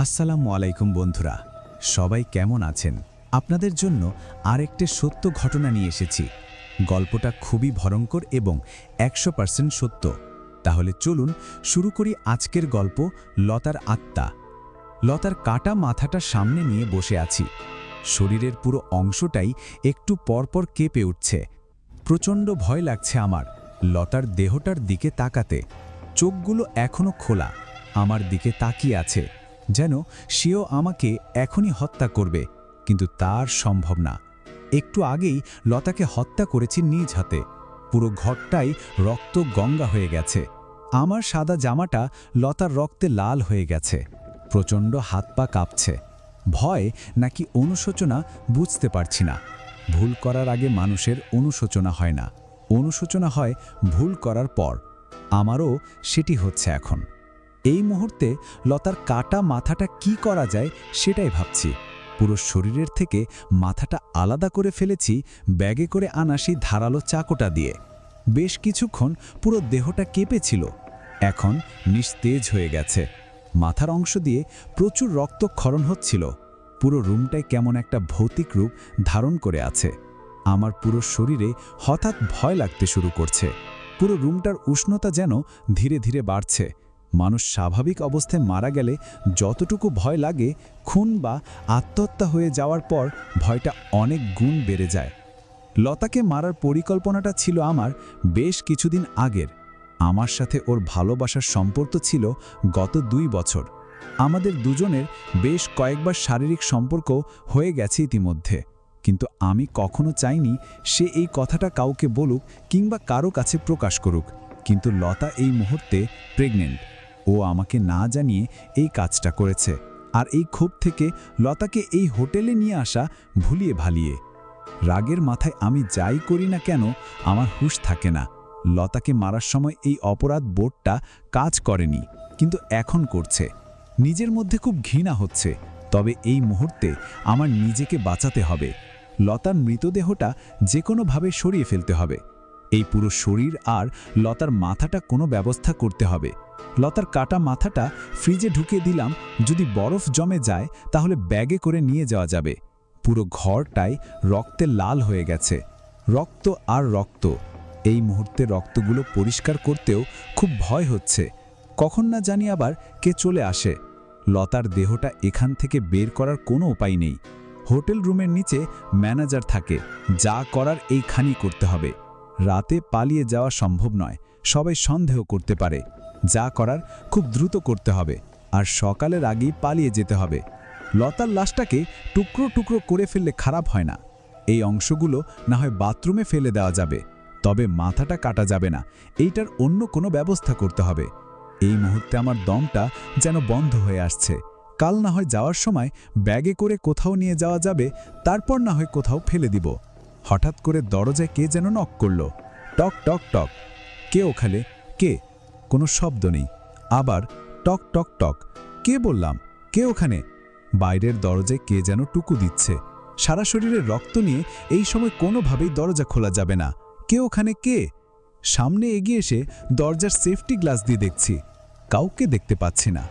আসসালামু আলাইকুম বন্ধুরা, সবাই কেমন আছেন? আপনাদের জন্য আরেকটি সত্য ঘটনা নিয়ে এসেছি। গল্পটা খুবই ভয়ঙ্কর এবং 100% সত্য। তাহলে চলুন শুরু করি আজকের গল্প, লতার আত্মা। লতার কাটা মাথাটা সামনে নিয়ে বসে আছি। শরীরের পুরো অংশটাই একটু পরপর কেঁপে উঠছে। প্রচণ্ড ভয় লাগছে আমার লতার দেহটার দিকে তাকাতে। চোখগুলো এখনো খোলা, আমার দিকে তাকিয়ে আছে, যেন সেও আমাকে এখনই হত্যা করবে, কিন্তু তার সম্ভব না। একটু আগেই লতাকে হত্যা করেছি নিজ হাতে। পুরো ঘরটাই রক্ত গঙ্গা হয়ে গেছে। আমার সাদা জামাটা লতার রক্তে লাল হয়ে গেছে। প্রচণ্ড হাত পা কাঁপছে। ভয় নাকি অনুশোচনা বুঝতে পারছি না। ভুল করার আগে মানুষের অনুশোচনা হয় না, অনুশোচনা হয় ভুল করার পর। আমারও সেটি হচ্ছে এখন। এই মুহূর্তে লতার কাটা মাথাটা কি করা যায় সেটাই ভাবছি। পুরো শরীরের থেকে মাথাটা আলাদা করে ফেলেছি ব্যাগে করে আনা সেই ধারালো চাকুটা দিয়ে। বেশ কিছুক্ষণ পুরো দেহটা কেঁপেছিল, এখন নিস্তেজ হয়ে গেছে। মাথার অংশ দিয়ে প্রচুর রক্তক্ষরণ হচ্ছিল। পুরো রুমটাই কেমন একটা ভৌতিক রূপ ধারণ করে আছে। আমার পুরো শরীরে হঠাৎ ভয় লাগতে শুরু করছে। পুরো রুমটার উষ্ণতা যেন ধীরে ধীরে বাড়ছে। মানুষ স্বাভাবিক অবস্থায় মারা গেলে যতটুকু ভয় লাগে, খুন বা আত্মহত্যা হয়ে যাওয়ার পর ভয়টা অনেক গুণ বেড়ে যায়। লতাকে মারার পরিকল্পনাটা ছিল আমার বেশ কিছুদিন আগের। আমার সাথে ওর ভালোবাসার সম্পর্ক ছিল গত 2 বছর। আমাদের দুজনের বেশ কয়েকবার শারীরিক সম্পর্ক হয়ে গেছে ইতিমধ্যে, কিন্তু আমি কখনো চাইনি সে এই কথাটা কাউকে বলুক কিংবা কারো কাছে প্রকাশ করুক। কিন্তু লতা এই মুহূর্তে প্রেগনেন্ট। ও আমাকে না জানিয়ে এই কাজটা করেছে, আর এই ক্ষোভ থেকে লতাকে এই হোটেলে নিয়ে আসা ভুলিয়ে ভালিয়ে। রাগের মাথায় আমি যাই করি না কেন আমার হুঁশ থাকে না। লতাকে মারার সময় এই অপরাধ বোধটা কাজ করেনি, কিন্তু এখন করছে। নিজের মধ্যে খুব ঘৃণা হচ্ছে, তবে এই মুহূর্তে আমার নিজেকে বাঁচাতে হবে। লতার মৃতদেহটা যে কোনোভাবে সরিয়ে ফেলতে হবে। এই পুরো শরীর আর লতার মাথাটা কোনো ব্যবস্থা করতে হবে। লতার কাটা মাথাটা ফ্রিজে ঢুকিয়ে দিলাম, যদি বরফ জমে যায় তাহলে ব্যাগে করে নিয়ে যাওয়া যাবে। পুরো ঘরটাই রক্তে লাল হয়ে গেছে, রক্ত আর রক্ত। এই মুহূর্তে রক্তগুলো পরিষ্কার করতেও খুব ভয় হচ্ছে, কখন না জানি আবার কে চলে আসে। লতার দেহটা এখান থেকে বের করার কোনো উপায় নেই। হোটেল রুমের নিচে ম্যানেজার থাকে, যা করার এইখানি করতে হবে। রাতে পালিয়ে যাওয়া সম্ভব নয়, সবাই সন্দেহ করতে পারে। যা করার খুব দ্রুত করতে হবে, আর সকালের আগেই পালিয়ে যেতে হবে। লতার লাশটাকে টুকরো টুকরো করে ফেললে খারাপ হয় না। এই অংশগুলো না হয় বাথরুমে ফেলে দেওয়া যাবে, তবে মাথাটা কাটা যাবে না। এইটার অন্য কোনো ব্যবস্থা করতে হবে। এই মুহূর্তে আমার দমটা যেন বন্ধ হয়ে আসছে। কাল না হয় যাওয়ার সময় ব্যাগে করে কোথাও নিয়ে যাওয়া যাবে, তারপর না হয় কোথাও ফেলে দিব। হঠাৎ করে দরজায় কে যেন নক করল। টক টক টক। কে ওখানে? কে? কোনো শব্দ নেই। আবার টক টক টক। কে বললাম? কে ওখানে? বাইরের দরজায় কে যেন টুকু দিচ্ছে। সারা শরীরে রক্ত নিয়ে এই সময় কোনোভাবেই দরজা খোলা যাবে না। কে ওখানে? কে? সামনে এগিয়ে এসে দরজার সেফটি গ্লাস দিয়ে দেখছি, কাউকে দেখতে পাচ্ছি না।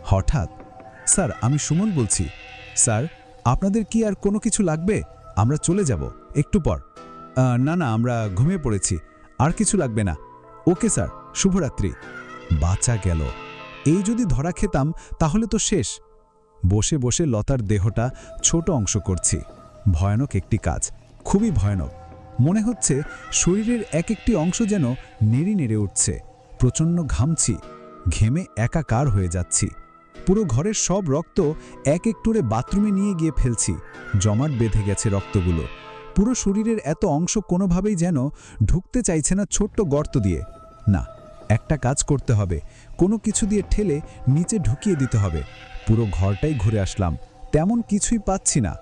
হঠাৎ, স্যার, আমি সুমন বলছি। স্যার, আপনাদের কি আর কোনো কিছু লাগবে? আমরা চলে যাব একটু পর। না না, আমরা ঘুমিয়ে পড়েছি, আর কিছু লাগবে না। ওকে স্যার, শুভরাত্রি। বাঁচা গেল। এই যদি ধরা খেতাম তাহলে তো শেষ। বসে বসে লতার দেহটা ছোট অংশ করছি। ভয়ানক একটি কাজ, খুবই ভয়ানক। মনে হচ্ছে শরীরের এক একটি অংশ যেন নেড়ে নেড়ে উঠছে। প্রচণ্ড ঘামছি, ঘেমে একাকার হয়ে যাচ্ছি। পুরো ঘরের সব রক্ত এক এক টুরে বাথরুমে নিয়ে গিয়ে ফেলছি। জমাট বেঁধে গেছে রক্তগুলো। পুরো শরীরের এত অংশ কোনোভাবেই যেন ঢুকতে চাইছে না ছোট্ট গর্ত দিয়ে। না, একটা কাজ করতে হবে, কোনো কিছু দিয়ে ঠেলে নিচে ঢুকিয়ে দিতে হবে। পুরো ঘরটাই ঘুরে আসলাম, তেমন কিছুই পাচ্ছি না।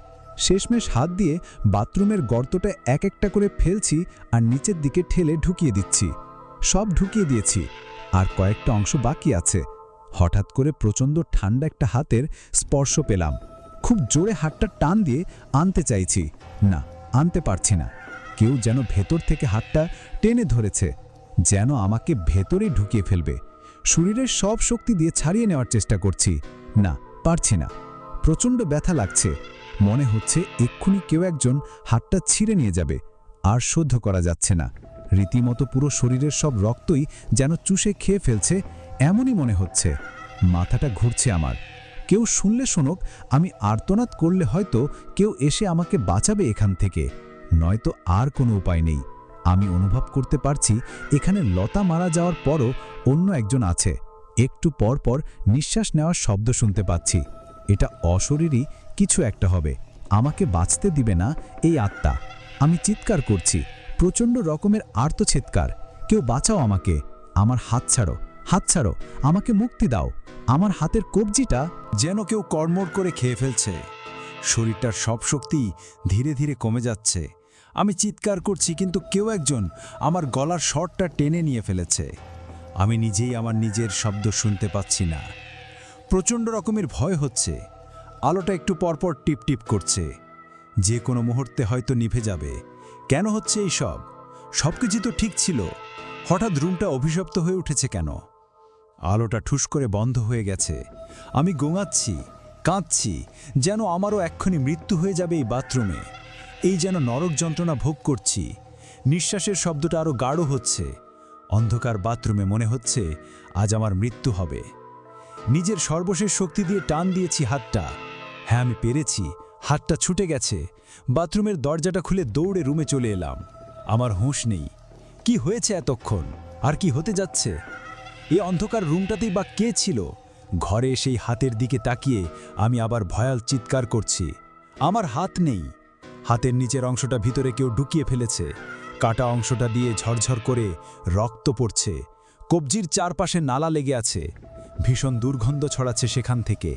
শেষমেশ হাত দিয়ে বাথরুমের গর্তটা এক একটা করে ফেলছি আর নিচের দিকে ঠেলে ঢুকিয়ে দিচ্ছি। সব ঢুকিয়ে দিয়েছি, আর কয়েকটা অংশ বাকি আছে। হঠাৎ করে প্রচণ্ড ঠান্ডা একটা হাতের স্পর্শ পেলাম। খুব জোরে হাতটা টান দিয়ে আনতে চাইছি, না, আনতে পারছি না। কেউ যেন ভেতর থেকে হাতটা টেনে ধরেছে, যেন আমাকে ভেতরে ঢুকিয়ে ফেলবে। শরীরের সব শক্তি দিয়ে ছাড়িয়ে নেওয়ার চেষ্টা করছি, না, পারছি না, প্রচণ্ড ব্যথা লাগছে, মনে হচ্ছে এক্ষুনি কেউ একজন হাতটা ছিঁড়ে নিয়ে যাবে, আর সহ্য করা যাচ্ছে না। রীতিমতো পুরো শরীরের সব রক্তই যেন চুষে খেয়ে ফেলছে, এমনই মনে হচ্ছে। মাথাটা ঘুরছে আমার। কেউ শুনলে শোনক, আমি আর্তনাদ করলে হয়তো কেউ এসে আমাকে বাঁচাবে এখান থেকে, নয়তো আর কোনো উপায় নেই। আমি অনুভব করতে পারছি এখানে লতা মারা যাওয়ার পরও অন্য একজন আছে। একটু পর পর নিঃশ্বাস নেওয়ার শব্দ শুনতে পাচ্ছি। এটা অশরীরী কিছু একটা হবে, আমাকে বাঁচতে দিবে না এই আত্মা। আমি চিৎকার করছি, প্রচণ্ড রকমের আর্তচিৎকার, কেউ বাঁচাও আমাকে, আমার হাত ছাড়ো, হাত ছাড়ো, আমাকে মুক্তি দাও। আমার হাতের কবজিটা যেন কেউ কড়মড় করে খেয়ে ফেলছে। শরীরটার সব শক্তি ধীরে ধীরে কমে যাচ্ছে। আমি চিৎকার করছি, কিন্তু কেউ একজন আমার গলার স্বরটা টেনে নিয়ে ফেলেছে। আমি নিজেই আমার নিজের শব্দ শুনতে পাচ্ছি না। প্রচণ্ড রকমের ভয় হচ্ছে। আলোটা একটু পরপর টিপ টিপ করছে, যে কোনো মুহূর্তে হয়তো নিভে যাবে। কেন হচ্ছে এই সব? সবকিছু তো ঠিক ছিল, হঠাৎ রুমটা অভিশপ্ত হয়ে উঠেছে কেন? আলোটা ঠুস করে বন্ধ হয়ে গেছে। আমি গোঙাচ্ছি, কাঁদছি, যেন আমারও এক্ষুনি মৃত্যু হয়ে যাবে এই বাথরুমে। এই যেন নরক যন্ত্রণা ভোগ করছি। নিঃশ্বাসের শব্দটা আরও গাঢ় হচ্ছে। অন্ধকার বাথরুমে মনে হচ্ছে আজ আমার মৃত্যু হবে। নিজের সর্বশেষ শক্তি দিয়ে টান দিয়েছি হাতটা। হ্যাঁ, আমি পেরেছি। হাতটা ছুটে গেছে। বাথরুমের দরজাটা খুলে দৌড়ে রুমে চলে এলাম। আমার হুঁশ নেই। কি হয়েছে এতক্ষণ, আর কি হতে যাচ্ছে? এই অন্ধকার রুমটাতেই বা কে ছিল? ঘরে সেই হাতের দিকে তাকিয়ে আমি আবার ভয়াল চিৎকার করছি। আমার হাত নেই। হাতের নিচের অংশটা ভিতরে কেউ ঢুকিয়ে ফেলেছে। কাটা অংশটা দিয়ে ঝরঝর করে রক্ত পড়ছে। কবজির চারপাশে নালা লেগে আছে। ভীষণ দুর্গন্ধ ছড়াচ্ছে সেখান থেকে।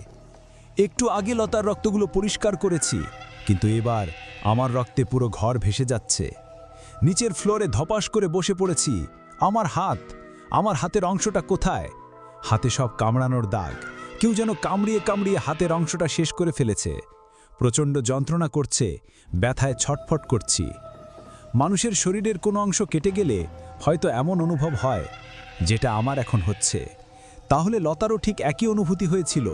একটু আগে লতার রক্তগুলো পরিষ্কার করেছি, কিন্তু এবার আমার রক্তে পুরো ঘর ভেসে যাচ্ছে। নিচের ফ্লোরে ধপাস করে বসে পড়েছি। আমার হাতের অংশটা কোথায়? হাতে সব কামড়ানোর দাগ। কেউ যেন কামড়িয়ে কামড়িয়ে হাতের অংশটা শেষ করে ফেলেছে। প্রচণ্ড যন্ত্রণা করছে, ব্যথায় ছটফট করছি। মানুষের শরীরের কোনো অংশ কেটে গেলে হয়তো এমন অনুভব হয়, যেটা আমার এখন হচ্ছে। তাহলে লতারও ঠিক একই অনুভূতি হয়েছিল।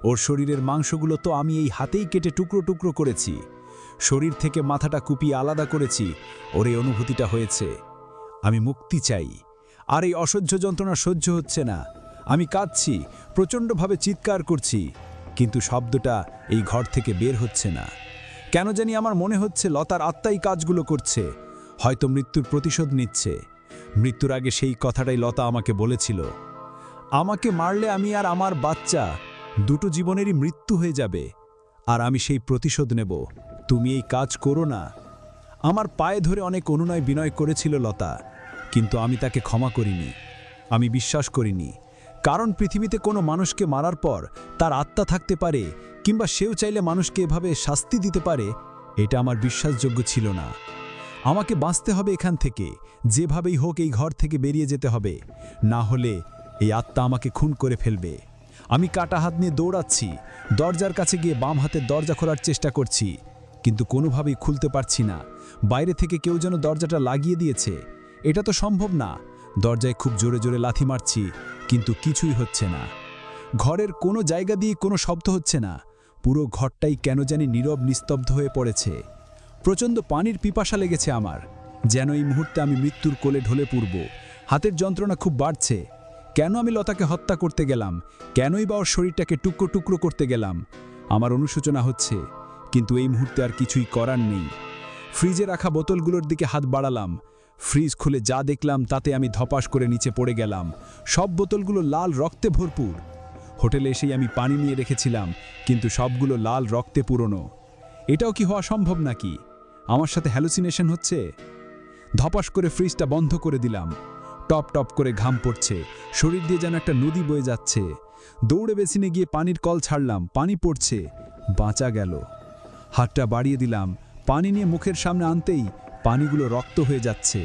ওর শরীরের মাংসগুলো তো আমি এই হাতেই কেটে টুকরো টুকরো করেছি। শরীর থেকে মাথাটা কুপিয়ে আলাদা করেছি, ওর এই অনুভূতিটা হয়েছে। আমি মুক্তি চাই, আর এই অসহ্য যন্ত্রণা সহ্য হচ্ছে না। আমি কাঁদছি, প্রচণ্ডভাবে চিৎকার করছি, কিন্তু শব্দটা এই ঘর থেকে বের হচ্ছে না। কেন জানি আমার মনে হচ্ছে লতার আত্মাই কাজগুলো করছে, হয়তো মৃত্যুর প্রতিশোধ নিচ্ছে। মৃত্যুর আগে সেই কথাটাই লতা আমাকে বলেছিল, আমাকে মারলে আমি আর আমার বাচ্চা দুটো জীবনেরই মৃত্যু হয়ে যাবে, আর আমি সেই প্রতিশোধ নেব। তুমি এই কাজ করো না। আমার পায়ে ধরে অনেক অনুনয় বিনয় করেছিল লতা, কিন্তু আমি তাকে ক্ষমা করিনি। আমি বিশ্বাস করিনি, কারণ পৃথিবীতে কোনো মানুষকে মারার পর তার আত্মা থাকতে পারে, কিংবা সেও চাইলে মানুষকে এভাবে শাস্তি দিতে পারে, এটা আমার বিশ্বাসযোগ্য ছিল না। আমাকে বাঁচতে হবে এখান থেকে, যেভাবেই হোক এই ঘর থেকে বেরিয়ে যেতে হবে, না হলে এই আত্মা আমাকে খুন করে ফেলবে। আমি কাটা হাত নিয়ে দৌড়াচ্ছি, দরজার কাছে গিয়ে বাম হাতের দরজা খোলার চেষ্টা করছি, কিন্তু কোনোভাবেই খুলতে পারছি না। বাইরে থেকে কেউ যেন দরজাটা লাগিয়ে দিয়েছে। এটা তো সম্ভব না। দরজায় খুব জোরে জোরে লাথি মারছি, কিন্তু কিছুই হচ্ছে না। ঘরের কোনো জায়গা দিয়ে কোনো শব্দ হচ্ছে না। পুরো ঘরটাই কেন জানি নীরব নিস্তব্ধ হয়ে পড়েছে। প্রচণ্ড পানির পিপাসা লেগেছে আমার, যেন এই মুহূর্তে আমি মৃত্যুর কোলে ঢলে পড়ব। হাতের যন্ত্রণা খুব বাড়ছে। কেন আমি লতাকে হত্যা করতে গেলাম? কেনই বা ওর শরীরটাকে টুকরো টুকরো করতে গেলাম? আমার অনুশোচনা হচ্ছে, কিন্তু এই মুহূর্তে আর কিছুই করার নেই। ফ্রিজে রাখা বোতলগুলোর দিকে হাত বাড়ালাম। ফ্রিজ খুলে যা দেখলাম তাতে আমি ধপাস করে নিচে পড়ে গেলাম। সব বোতলগুলো লাল রক্তে ভরপুর। হোটেলে এসেই আমি পানি নিয়ে রেখেছিলাম, কিন্তু সবগুলো লাল রক্তে পুরনো। এটাও কি হওয়া সম্ভব নাকি? আমার সাথে হ্যালুসিনেশন হচ্ছে? ধপাস করে ফ্রিজটা বন্ধ করে দিলাম। টপ টপ করে ঘাম পড়ছে, শরীর দিয়ে যেন একটা নদী বয়ে যাচ্ছে। দৌড়ে বেসিনে গিয়ে পানির কল ছাড়লাম, পানি পড়ছে, বাঁচা গেল। হাতটা বাড়িয়ে দিলাম, পানি নিয়ে মুখের সামনে আনতেই পানিগুলো রক্ত হয়ে যাচ্ছে।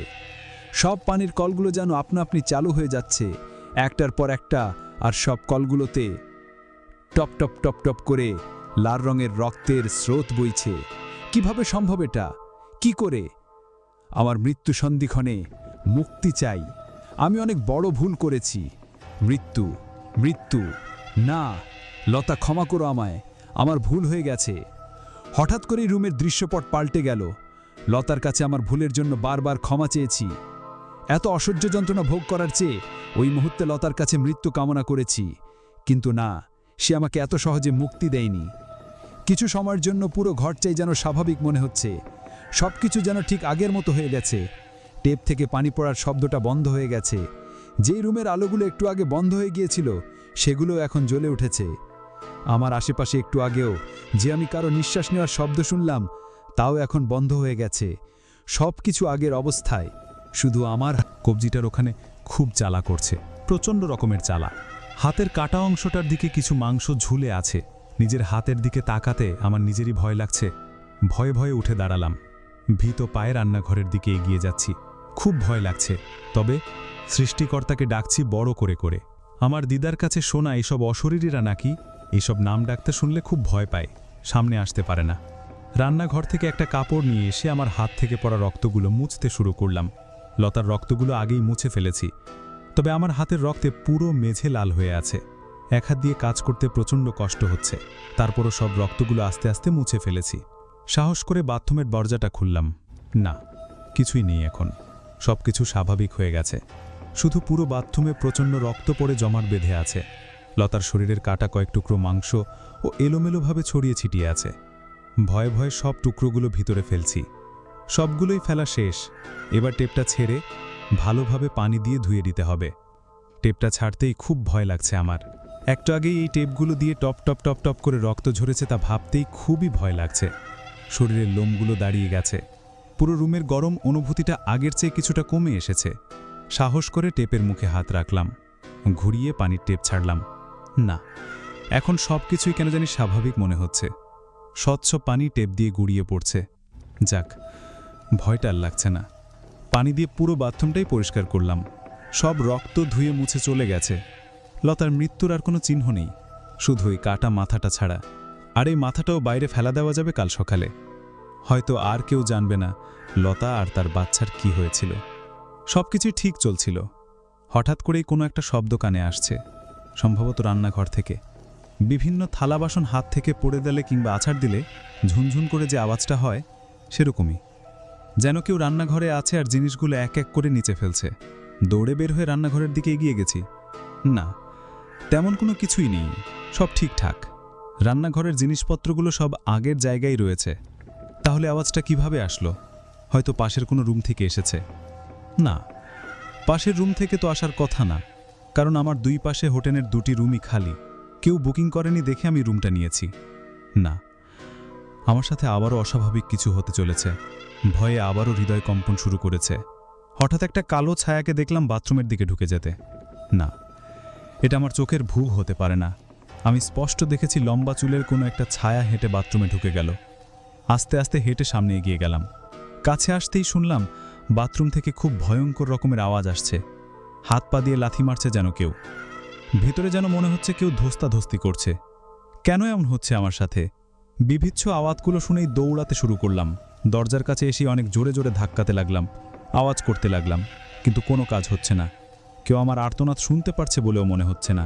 সব পানির কলগুলো যেন আপনা আপনি চালু হয়ে যাচ্ছে, একটার পর একটা, আর সব কলগুলোতে টপ টপ টপ টপ করে লাল রঙের রক্তের স্রোত বইছে। কিভাবে সম্ভব এটা? কি করে? আমার মৃত্যু সন্ধিক্ষণে মুক্তি চাই। আমি অনেক বড় ভুল করেছি। মৃত্যু, মৃত্যু, না, লতা, ক্ষমা করো আমায়, আমার ভুল হয়ে গেছে। হঠাৎ করেই রুমের দৃশ্যপট পাল্টে গেল। লতার কাছে আমার ভুলের জন্য বারবার ক্ষমা চেয়েছি। এত অসহ্য যন্ত্রণা ভোগ করার চেয়ে ওই মুহূর্তে লতার কাছে মৃত্যু কামনা করেছি, কিন্তু না, সে আমাকে এত সহজে মুক্তি দেয়নি। কিছু সময়ের জন্য পুরো ঘরটাই যেন স্বাভাবিক মনে হচ্ছে, সব কিছু যেন ঠিক আগের মতো হয়ে গেছে। টেপ থেকে পানি পড়ার শব্দটা বন্ধ হয়ে গেছে। যেই রুমের আলোগুলো একটু আগে বন্ধ হয়ে গিয়েছিল সেগুলো এখন জ্বলে উঠেছে। আমার আশেপাশে একটু আগেও যে আমি কারো নিঃশ্বাস নেওয়ার শব্দ শুনলাম তাও এখন বন্ধ হয়ে গেছে। সব কিছু আগের অবস্থায়, শুধু আমার কবজিটার ওখানে খুব জ্বালা করছে, প্রচণ্ড রকমের জ্বালা। হাতের কাটা অংশটার দিকে কিছু মাংস ঝুলে আছে। নিজের হাতের দিকে তাকাতে আমার নিজেরই ভয় লাগছে। ভয়ে ভয়ে উঠে দাঁড়ালাম। ভীত পায়ে রান্নাঘরের দিকে এগিয়ে যাচ্ছি। খুব ভয় লাগছে, তবে সৃষ্টিকর্তাকে ডাকছি বড় করে করে। আমার দিদার কাছে শোনা এসব অশরীরীরা নাকি এসব নাম ডাকতে শুনলে খুব ভয় পায়, সামনে আসতে পারে না। রান্নাঘর থেকে একটা কাপড় নিয়ে এসে আমার হাত থেকে পড়া রক্তগুলো মুছতে শুরু করলাম। লতার রক্তগুলো আগেই মুছে ফেলেছি, তবে আমার হাতের রক্তে পুরো মেঝে লাল হয়ে আছে। এক হাত দিয়ে কাজ করতে প্রচণ্ড কষ্ট হচ্ছে, তারপরও সব রক্তগুলো আস্তে আস্তে মুছে ফেলেছি। সাহস করে বাথরুমের দরজাটা খুললাম। না, কিছুই নেই এখন, সব কিছু স্বাভাবিক হয়ে গেছে। শুধু পুরো বাথরুমে প্রচণ্ড রক্ত পড়ে জমাট বেঁধে আছে। লতার শরীরের কাটা কয়েক টুকরো মাংস ও এলোমেলোভাবে ছড়িয়ে ছিটিয়ে আছে। ভয়ে ভয়ে সব টুকরোগুলো ভিতরে ফেলছি। সবগুলোই ফেলা শেষ। এবার টেপটা ছেড়ে ভালোভাবে পানি দিয়ে ধুয়ে দিতে হবে। টেপটা ছাড়তেই খুব ভয় লাগছে আমার। একটু আগেই এই টেপগুলো দিয়ে টপ টপ টপ টপ করে রক্ত ঝরেছে, তা ভাবতেই খুবই ভয় লাগছে। শরীরের লোমগুলো দাঁড়িয়ে গেছে। পুরো রুমের গরম অনুভূতিটা আগের চেয়ে কিছুটা কমে এসেছে। সাহস করে টেপের মুখে হাত রাখলাম, ঘুরিয়ে পানির টেপ ছাড়লাম। না, এখন সব কিছুই কেন জানি স্বাভাবিক মনে হচ্ছে। স্বচ্ছ পানি টেপ দিয়ে গুড়িয়ে পড়ছে। যাক, ভয়টা আর লাগছে না। পানি দিয়ে পুরো বাথরুমটাই পরিষ্কার করলাম। সব রক্ত ধুয়ে মুছে চলে গেছে। লতার মৃত্যুর আর কোনো চিহ্ন নেই, শুধু এই কাটা মাথাটা ছাড়া। আর এই মাথাটাও বাইরে ফেলা দেওয়া যাবে কাল সকালে। হয়তো আর কেউ জানবে না লতা আর তার বাচ্চার কি হয়েছিল। সব কিছুই ঠিক চলছিল। হঠাৎ করেই কোনো একটা শব্দ কানে আসছে, সম্ভবত রান্নাঘর থেকে। বিভিন্ন থালা বাসন হাত থেকে পড়ে দিলে কিংবা আছাড় দিলে ঝুনঝুন করে যে আওয়াজটা হয়, সেরকমই। যেন কেউ রান্নাঘরে আছে আর জিনিসগুলো এক এক করে নিচে ফেলছে। দৌড়ে বের হয়ে রান্নাঘরের দিকে এগিয়ে গেছি। না, তেমন কোনো কিছুই নেই, সব ঠিকঠাক। রান্নাঘরের জিনিসপত্রগুলো সব আগের জায়গায় রয়েছে। তাহলে আওয়াজটা কিভাবে আসলো? হয়তো পাশের কোনো রুম থেকে এসেছে। না, পাশের রুম থেকে তো আসার কথা না, কারণ আমার দুই পাশে হোটেলের দুটি রুমই খালি। কেউ বুকিং করেনি দেখে আমি রুমটা নিয়েছি। না, আমার সাথে আবারও অস্বাভাবিক কিছু হতে চলেছে। ভয়ে আবারও হৃদয় কম্পন শুরু করেছে। হঠাৎ একটা কালো ছায়াকে দেখলাম বাথরুমের দিকে ঢুকে যেতে। না, এটা আমার চোখের ভুল হতে পারে না। আমি স্পষ্ট দেখেছি লম্বা চুলের কোনো একটা ছায়া হেঁটে বাথরুমে ঢুকে গেল। আস্তে আস্তে হেঁটে সামনে এগিয়ে গেলাম। কাছে আসতেই শুনলাম বাথরুম থেকে খুব ভয়ঙ্কর রকমের আওয়াজ আসছে। হাত পা দিয়ে লাথি মারছে যেন কেউ। ভিতরে যেন মনে হচ্ছে কেউ ধস্তাধস্তি করছে। কেন এমন হচ্ছে আমার সাথে? বিভৎস আওয়াজগুলো শুনেই দৌড়াতে শুরু করলাম। দরজার কাছে এসে অনেক জোরে জোরে ধাক্কাতে লাগলাম, আওয়াজ করতে লাগলাম, কিন্তু কোনো কাজ হচ্ছে না। কেউ আমার আর্তনাদ শুনতে পারছে বলেও মনে হচ্ছে না।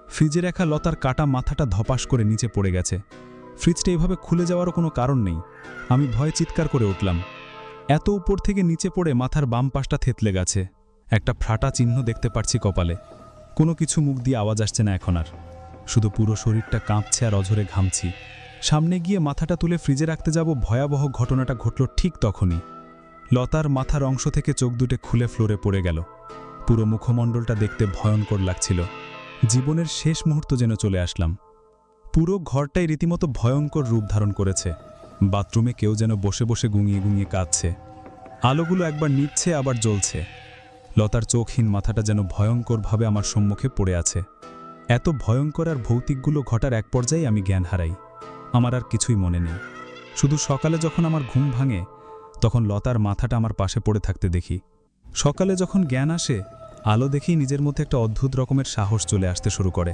ফ্রিজে রাখা লতার কাটা মাথাটা ধপাস করে নিচে পড়ে গেছে। ফ্রিজটা এভাবে খুলে যাওয়ারও কোনো কারণ নেই। আমি ভয়ে চিৎকার করে উঠলাম। এত উপর থেকে নিচে পড়ে মাথার বাম পাশটা থেতলে গেছে। একটা ফাটা চিহ্ন দেখতে পারছি কপালে। কোনো কিছু মুখ দিয়ে আওয়াজ আসছে না এখন আর। শুধু পুরো শরীরটা কাঁপছে আর অঝরে ঘামছি। সামনে গিয়ে মাথাটা তুলে ফ্রিজে রাখতে যাব, ভয়াবহ ঘটনাটা ঘটল ঠিক তখনই। লতার মাথার অংশ থেকে চোখ দুটো খুলে ফ্লোরে পড়ে গেল। পুরো মুখমণ্ডলটা দেখতে ভয়ঙ্কর লাগছিল। জীবনের শেষ মুহূর্ত যেন চলে আসলাম। পুরো ঘরটাই রীতিমতো ভয়ঙ্কর রূপ ধারণ করেছে। বাথরুমে কেউ যেন বসে বসে গুঙিয়ে গুঙিয়ে কাঁদছে। আলোগুলো একবার নিচ্ছে আবার জ্বলছে। লতার চোখহীন মাথাটা যেন ভয়ঙ্করভাবে আমার সম্মুখে পড়ে আছে। এত ভয়ঙ্কর আর ভৌতিকগুলো ঘটার এক পর্যায়ে আমি জ্ঞান হারাই। আমার আর কিছুই মনে নেই। শুধু সকালে যখন আমার ঘুম ভাঙে তখন লতার মাথাটা আমার পাশে পড়ে থাকতে দেখি। সকালে যখন জ্ঞান আসে, আলো দেখেই নিজের মধ্যে একটা অদ্ভুত রকমের সাহস চলে আসতে শুরু করে।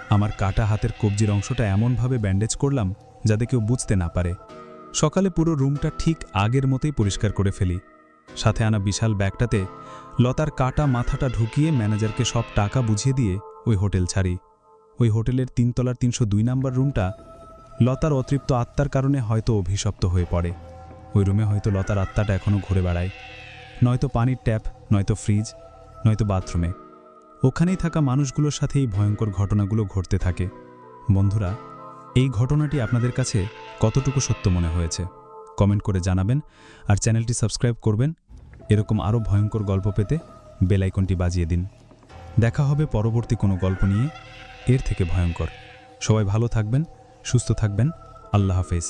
আমার কাটা হাতের কবজির অংশটা এমনভাবে ব্যান্ডেজ করলাম যাতে কেউ বুঝতে না পারে। সকালে পুরো রুমটা ঠিক আগের মতোই পরিষ্কার করে ফেলি। সাথে আনা বিশাল ব্যাগটাতে লতার কাটা মাথাটা ঢুকিয়ে ম্যানেজারকে সব টাকা বুঝিয়ে দিয়ে ওই হোটেল ছাড়ি। ওই হোটেলের 3 তলার 302 নম্বর রুমটা লতার অতৃপ্ত আত্মার কারণে হয়তো অভিশপ্ত হয়ে পড়ে। ওই রুমে হয়তো লতার আত্মাটা এখনও ঘুরে বেড়ায়, নয়তো পানির ট্যাপ, নয়তো ফ্রিজ, নয়তো বাথরুমে। ওখানেই থাকা মানুষগুলোর সাথে এই ভয়ঙ্কর ঘটনাগুলো ঘটতে থাকে। বন্ধুরা, এই ঘটনাটি আপনাদের কাছে কতটুকু সত্য মনে হয়েছে কমেন্ট করে জানাবেন, আর চ্যানেলটি সাবস্ক্রাইব করবেন। এরকম আরও ভয়ঙ্কর গল্প পেতে বেল আইকনটি বাজিয়ে দিন। দেখা হবে পরবর্তী কোনো গল্প নিয়ে এর থেকে ভয়ঙ্কর। সবাই ভালো থাকবেন, সুস্থ থাকবেন। আল্লাহ হাফেজ।